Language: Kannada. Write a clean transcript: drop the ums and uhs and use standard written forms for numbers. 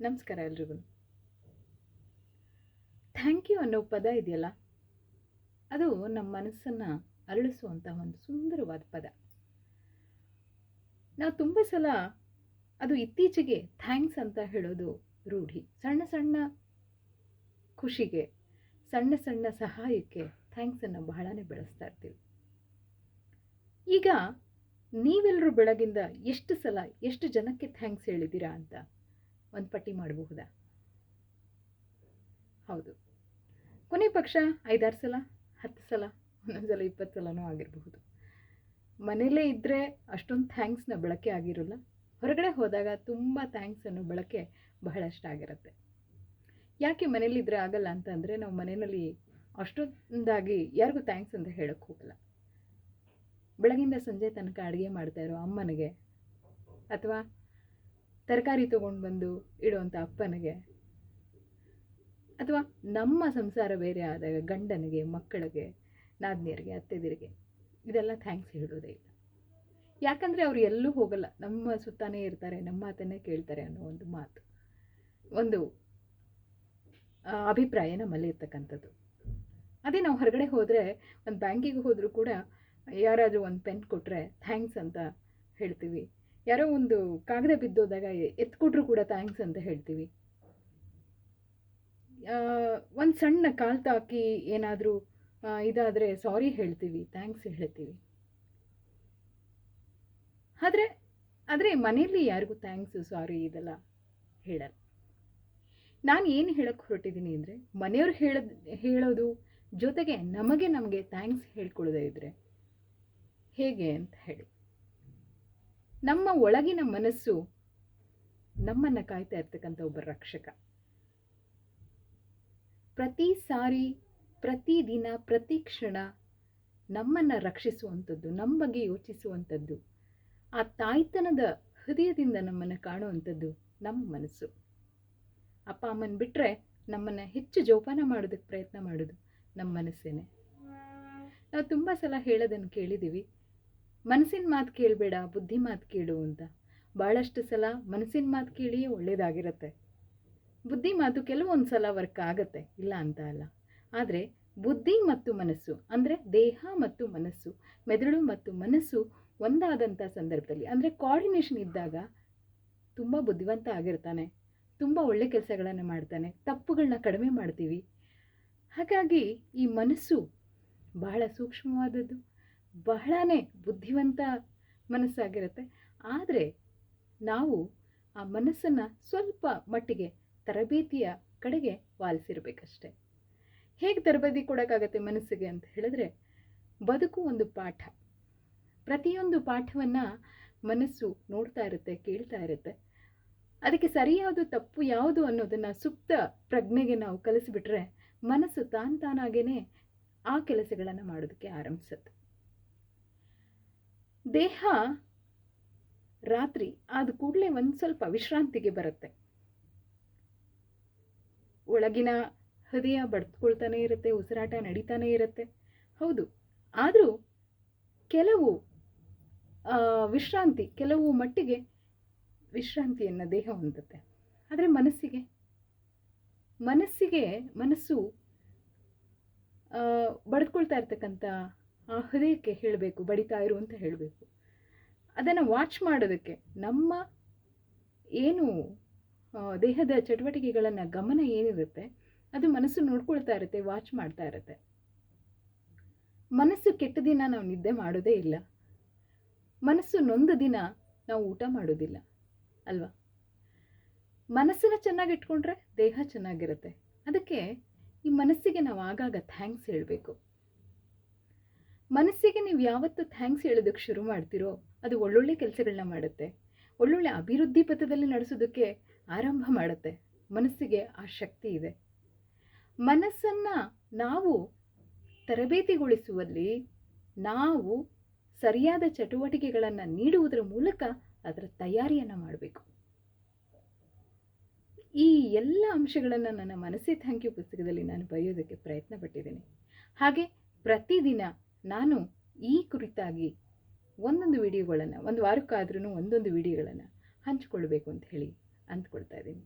ನಮಸ್ಕಾರ ಎಲ್ರಿಗೂ. ಥ್ಯಾಂಕ್ ಯು ಅನ್ನೋ ಪದ ಇದೆಯಲ್ಲ, ಅದು ನಮ್ಮ ಮನಸ್ಸನ್ನು ಅರಳಿಸುವಂಥ ಒಂದು ಸುಂದರವಾದ ಪದ. ನಾವು ತುಂಬ ಸಲ ಅದು ಇತ್ತೀಚೆಗೆ ಥ್ಯಾಂಕ್ಸ್ ಅಂತ ಹೇಳೋದು ರೂಢಿ. ಸಣ್ಣ ಸಣ್ಣ ಖುಷಿಗೆ, ಸಣ್ಣ ಸಣ್ಣ ಸಹಾಯಕ್ಕೆ ಥ್ಯಾಂಕ್ಸನ್ನು ಬಹಳನೇ ಬೆಳೆಸ್ತಾ ಇರ್ತೀವಿ. ಈಗ ನೀವೆಲ್ಲರೂ ಬೆಳಗಿಂದ ಎಷ್ಟು ಸಲ ಎಷ್ಟು ಜನಕ್ಕೆ ಥ್ಯಾಂಕ್ಸ್ ಹೇಳಿದ್ದೀರಾ ಅಂತ ಒಂದು ಪಟ್ಟಿ ಮಾಡಬಹುದಾ? ಹೌದು, ಕೊನೆ ಪಕ್ಷ 5-6 ಸಲ, 10 ಸಲ, ಒಂದೊಂದು ಸಲ 20 ಸಲನೂ ಆಗಿರಬಹುದು. ಮನೆಯಲ್ಲೇ ಇದ್ದರೆ ಅಷ್ಟೊಂದು ಥ್ಯಾಂಕ್ಸ್ನ ಬಳಕೆ ಆಗಿರೋಲ್ಲ. ಹೊರಗಡೆ ಹೋದಾಗ ತುಂಬ ಥ್ಯಾಂಕ್ಸನ್ನು ಬಳಕೆ ಬಹಳಷ್ಟಾಗಿರುತ್ತೆ. ಯಾಕೆ ಮನೇಲಿದ್ದರೆ ಆಗಲ್ಲ ಅಂತಂದರೆ, ನಾವು ಮನೆಯಲ್ಲಿ ಅಷ್ಟೊಂದಾಗಿ ಯಾರಿಗೂ ಥ್ಯಾಂಕ್ಸ್ ಅಂತ ಹೇಳೋಕ್ಕೆ ಹೋಗಲ್ಲ. ಬೆಳಗಿಂದ ಸಂಜೆ ತನಕ ಅಡುಗೆ ಮಾಡ್ತಾ ಇರೋ ಅಮ್ಮನಿಗೆ, ಅಥವಾ ತರಕಾರಿ ತೊಗೊಂಡು ಬಂದು ಇಡುವಂಥ ಅಪ್ಪನಿಗೆ, ಅಥವಾ ನಮ್ಮ ಸಂಸಾರ ಬೇರೆ ಆದಾಗ ಗಂಡನಿಗೆ, ಮಕ್ಕಳಿಗೆ, ನಾದಿನಿಯರಿಗೆ, ಅತ್ತೆದಿರಿಗೆ, ಇದೆಲ್ಲ ಥ್ಯಾಂಕ್ಸ್ ಹೇಳೋದೇ ಇಲ್ಲ. ಯಾಕಂದರೆ ಅವರು ಎಲ್ಲೂ ಹೋಗಲ್ಲ, ನಮ್ಮ ಸುತ್ತಾನೇ ಇರ್ತಾರೆ, ನಮ್ಮ ಮಾತನ್ನೇ ಕೇಳ್ತಾರೆ ಅನ್ನೋ ಒಂದು ಮಾತು, ಒಂದು ಅಭಿಪ್ರಾಯ ನಮ್ಮಲ್ಲಿ ಇರ್ತಕ್ಕಂಥದ್ದು. ಅದೇ ನಾವು ಹೊರಗಡೆ ಹೋದರೆ, ಒಂದು ಬ್ಯಾಂಕಿಗೆ ಹೋದರೂ ಕೂಡ ಯಾರಾದರೂ ಒಂದು ಪೆನ್ ಕೊಟ್ಟರೆ ಥ್ಯಾಂಕ್ಸ್ ಅಂತ ಹೇಳ್ತೀವಿ. ಯಾರೋ ಒಂದು ಕಾಗದ ಬಿದ್ದೋದಾಗ ಎತ್ಕೊಟ್ರೂ ಕೂಡ ಥ್ಯಾಂಕ್ಸ್ ಅಂತ ಹೇಳ್ತೀವಿ. ಒಂದು ಸಣ್ಣ ಕಾಲು ತಾಕಿ ಏನಾದರೂ ಇದಾದರೆ ಸಾರಿ ಹೇಳ್ತೀವಿ, ಥ್ಯಾಂಕ್ಸ್ ಹೇಳ್ತೀವಿ. ಆದರೆ ಮನೆಯಲ್ಲಿ ಯಾರಿಗೂ ಥ್ಯಾಂಕ್ಸು, ಸಾರಿ ಇದೆಲ್ಲ ಹೇಳಲ್ಲ. ನಾನು ಏನು ಹೇಳೋಕ್ಕೆ ಹೊರಟಿದ್ದೀನಿ ಅಂದರೆ, ಮನೆಯವ್ರು ಹೇಳೋದು ಜೊತೆಗೆ ನಮಗೆ ಥ್ಯಾಂಕ್ಸ್ ಹೇಳ್ಕೊಳ್ಳೋದೇ ಇದ್ದರೆ ಹೇಗೆ ಅಂತ ಹೇಳಿ. ನಮ್ಮ ಒಳಗಿನ ಮನಸ್ಸು ನಮ್ಮನ್ನು ಕಾಯ್ತಾ ಇರ್ತಕ್ಕಂಥ ಒಬ್ಬ ರಕ್ಷಕ. ಪ್ರತಿ ಸಾರಿ, ಪ್ರತಿದಿನ, ಪ್ರತಿ ಕ್ಷಣ ನಮ್ಮನ್ನು ರಕ್ಷಿಸುವಂಥದ್ದು, ನಮ್ಮ ಬಗ್ಗೆ ಯೋಚಿಸುವಂಥದ್ದು, ಆ ತಾಯ್ತನದ ಹೃದಯದಿಂದ ನಮ್ಮನ್ನು ಕಾಣುವಂಥದ್ದು ನಮ್ಮ ಮನಸ್ಸು. ಅಪ್ಪ ಅಮ್ಮನ ಬಿಟ್ಟರೆ ನಮ್ಮನ್ನು ಹೆಚ್ಚು ಜೋಪಾನ ಮಾಡೋದಕ್ಕೆ ಪ್ರಯತ್ನ ಮಾಡೋದು ನಮ್ಮ ಮನಸ್ಸೇನೆ. ನಾವು ತುಂಬ ಸಲ ಹೇಳೋದನ್ನು ಕೇಳಿದ್ದೀವಿ, ಮನಸ್ಸಿನ ಮಾತು ಕೇಳಬೇಡ, ಬುದ್ಧಿ ಮಾತು ಕೇಳು ಅಂತ. ಭಾಳಷ್ಟು ಸಲ ಮನಸ್ಸಿನ ಮಾತು ಕೇಳಿಯೇ ಒಳ್ಳೆಯದಾಗಿರುತ್ತೆ. ಬುದ್ಧಿ ಮಾತು ಕೆಲವೊಂದು ಸಲ ವರ್ಕ್ ಆಗುತ್ತೆ, ಇಲ್ಲ ಅಂತ ಅಲ್ಲ. ಆದರೆ ಬುದ್ಧಿ ಮತ್ತು ಮನಸ್ಸು ಅಂದರೆ ದೇಹ ಮತ್ತು ಮನಸ್ಸು, ಮೆದುಳು ಮತ್ತು ಮನಸ್ಸು ಒಂದಾದಂಥ ಸಂದರ್ಭದಲ್ಲಿ, ಅಂದರೆ ಕೋಆರ್ಡಿನೇಷನ್ ಇದ್ದಾಗ ತುಂಬ ಬುದ್ಧಿವಂತ ಆಗಿರ್ತಾನೆ, ತುಂಬ ಒಳ್ಳೆ ಕೆಲಸಗಳನ್ನು ಮಾಡ್ತಾನೆ, ತಪ್ಪುಗಳನ್ನ ಕಡಿಮೆ ಮಾಡ್ತೀವಿ. ಹಾಗಾಗಿ ಈ ಮನಸ್ಸು ಬಹಳ ಸೂಕ್ಷ್ಮವಾದದ್ದು, ಬಹಳನೇ ಬುದ್ಧಿವಂತ ಮನಸ್ಸಾಗಿರುತ್ತೆ. ಆದರೆ ನಾವು ಆ ಮನಸ್ಸನ್ನು ಸ್ವಲ್ಪ ಮಟ್ಟಿಗೆ ತರಬೇತಿಯ ಕಡೆಗೆ ವಾಲಿಸಿರ್ಬೇಕಷ್ಟೆ. ಹೇಗೆ ತರಬೇತಿ ಕೊಡೋಕ್ಕಾಗತ್ತೆ ಮನಸ್ಸಿಗೆ ಅಂತ ಹೇಳಿದ್ರೆ, ಬದುಕು ಒಂದು ಪಾಠ. ಪ್ರತಿಯೊಂದು ಪಾಠವನ್ನು ಮನಸ್ಸು ನೋಡ್ತಾ ಇರುತ್ತೆ, ಕೇಳ್ತಾ ಇರುತ್ತೆ. ಅದಕ್ಕೆ ಸರಿಯಾದ ತಪ್ಪು ಯಾವುದು ಅನ್ನೋದನ್ನು ಸುಪ್ತ ಪ್ರಜ್ಞೆಗೆ ನಾವು ಕಲಿಸಿಬಿಟ್ರೆ, ಮನಸ್ಸು ತಾನಾಗೇ ಆ ಕೆಲಸಗಳನ್ನು ಮಾಡೋದಕ್ಕೆ ಆರಂಭಿಸುತ್ತೆ. ದೇಹ ರಾತ್ರಿ ಆದ ಕೂಡಲೇ ಒಂದು ಸ್ವಲ್ಪ ವಿಶ್ರಾಂತಿಗೆ ಬರುತ್ತೆ. ಒಳಗಿನ ಹೃದಯ ಬಡ್ಕೊಳ್ತಾನೆ ಇರುತ್ತೆ, ಉಸಿರಾಟ ನಡೀತಾನೆ ಇರುತ್ತೆ. ಹೌದು, ಆದರೂ ಕೆಲವು ವಿಶ್ರಾಂತಿ, ಕೆಲವು ಮಟ್ಟಿಗೆ ವಿಶ್ರಾಂತಿಯನ್ನು ದೇಹ ಹೊಂದುತ್ತೆ. ಆದರೆ ಮನಸ್ಸು ಬಡ್ಕೊಳ್ತಾ ಇರ್ತಕ್ಕಂಥ ಆ ಹೃದಯಕ್ಕೆ ಹೇಳಬೇಕು, ಬಡಿತಾ ಇರು ಅಂತ ಹೇಳಬೇಕು. ಅದನ್ನು ವಾಚ್ ಮಾಡೋದಕ್ಕೆ ನಮ್ಮ ಏನು ದೇಹದ ಚಟುವಟಿಕೆಗಳನ್ನು ಗಮನ ಏನಿರುತ್ತೆ ಅದು ಮನಸ್ಸು ನೋಡ್ಕೊಳ್ತಾ ಇರುತ್ತೆ, ವಾಚ್ ಮಾಡ್ತಾ ಇರುತ್ತೆ. ಮನಸ್ಸು ಕೆಟ್ಟ ದಿನ ನಾವು ನಿದ್ದೆ ಮಾಡೋದೇ ಇಲ್ಲ, ಮನಸ್ಸು ನೊಂದ ದಿನ ನಾವು ಊಟ ಮಾಡೋದಿಲ್ಲ ಅಲ್ವಾ? ಮನಸ್ಸನ್ನು ಚೆನ್ನಾಗಿಟ್ಕೊಂಡ್ರೆ ದೇಹ ಚೆನ್ನಾಗಿರುತ್ತೆ. ಅದಕ್ಕೆ ಈ ಮನಸ್ಸಿಗೆ ನಾವು ಆಗಾಗ ಥ್ಯಾಂಕ್ಸ್ ಹೇಳಬೇಕು. ಮನಸ್ಸಿಗೆ ನೀವು ಯಾವತ್ತು ಥ್ಯಾಂಕ್ಸ್ ಹೇಳೋದಕ್ಕೆ ಶುರು ಮಾಡ್ತೀರೋ, ಅದು ಒಳ್ಳೊಳ್ಳೆ ಕೆಲಸಗಳನ್ನ ಮಾಡುತ್ತೆ, ಒಳ್ಳೊಳ್ಳೆ ಅಭಿವೃದ್ಧಿ ಪಥದಲ್ಲಿ ನಡೆಸೋದಕ್ಕೆ ಆರಂಭ ಮಾಡುತ್ತೆ. ಮನಸ್ಸಿಗೆ ಆ ಶಕ್ತಿ ಇದೆ. ಮನಸ್ಸನ್ನು ನಾವು ತರಬೇತಿಗೊಳಿಸುವಲ್ಲಿ ನಾವು ಸರಿಯಾದ ಚಟುವಟಿಕೆಗಳನ್ನು ನೀಡುವುದರ ಮೂಲಕ ಅದರ ತಯಾರಿಯನ್ನು ಮಾಡಬೇಕು. ಈ ಎಲ್ಲ ಅಂಶಗಳನ್ನು ನನ್ನ ಮನಸ್ಸೇ ಥ್ಯಾಂಕ್ ಯು ಪುಸ್ತಕದಲ್ಲಿ ನಾನು ಬರೆಯೋದಕ್ಕೆ ಪ್ರಯತ್ನ ಪಟ್ಟಿದ್ದೀನಿ. ಹಾಗೆ ಪ್ರತಿದಿನ ನಾನು ಈ ಕುರಿತಾಗಿ ಒಂದೊಂದು ವಿಡಿಯೋಗಳನ್ನು, ಒಂದು ವಾರಕ್ಕಾದ್ರೂ ಒಂದೊಂದು ವಿಡಿಯೋಗಳನ್ನು ಹಂಚಿಕೊಳ್ಬೇಕು ಅಂತ ಹೇಳಿ ಅಂದ್ಕೊಳ್ತಾ ಇದ್ದೀನಿ.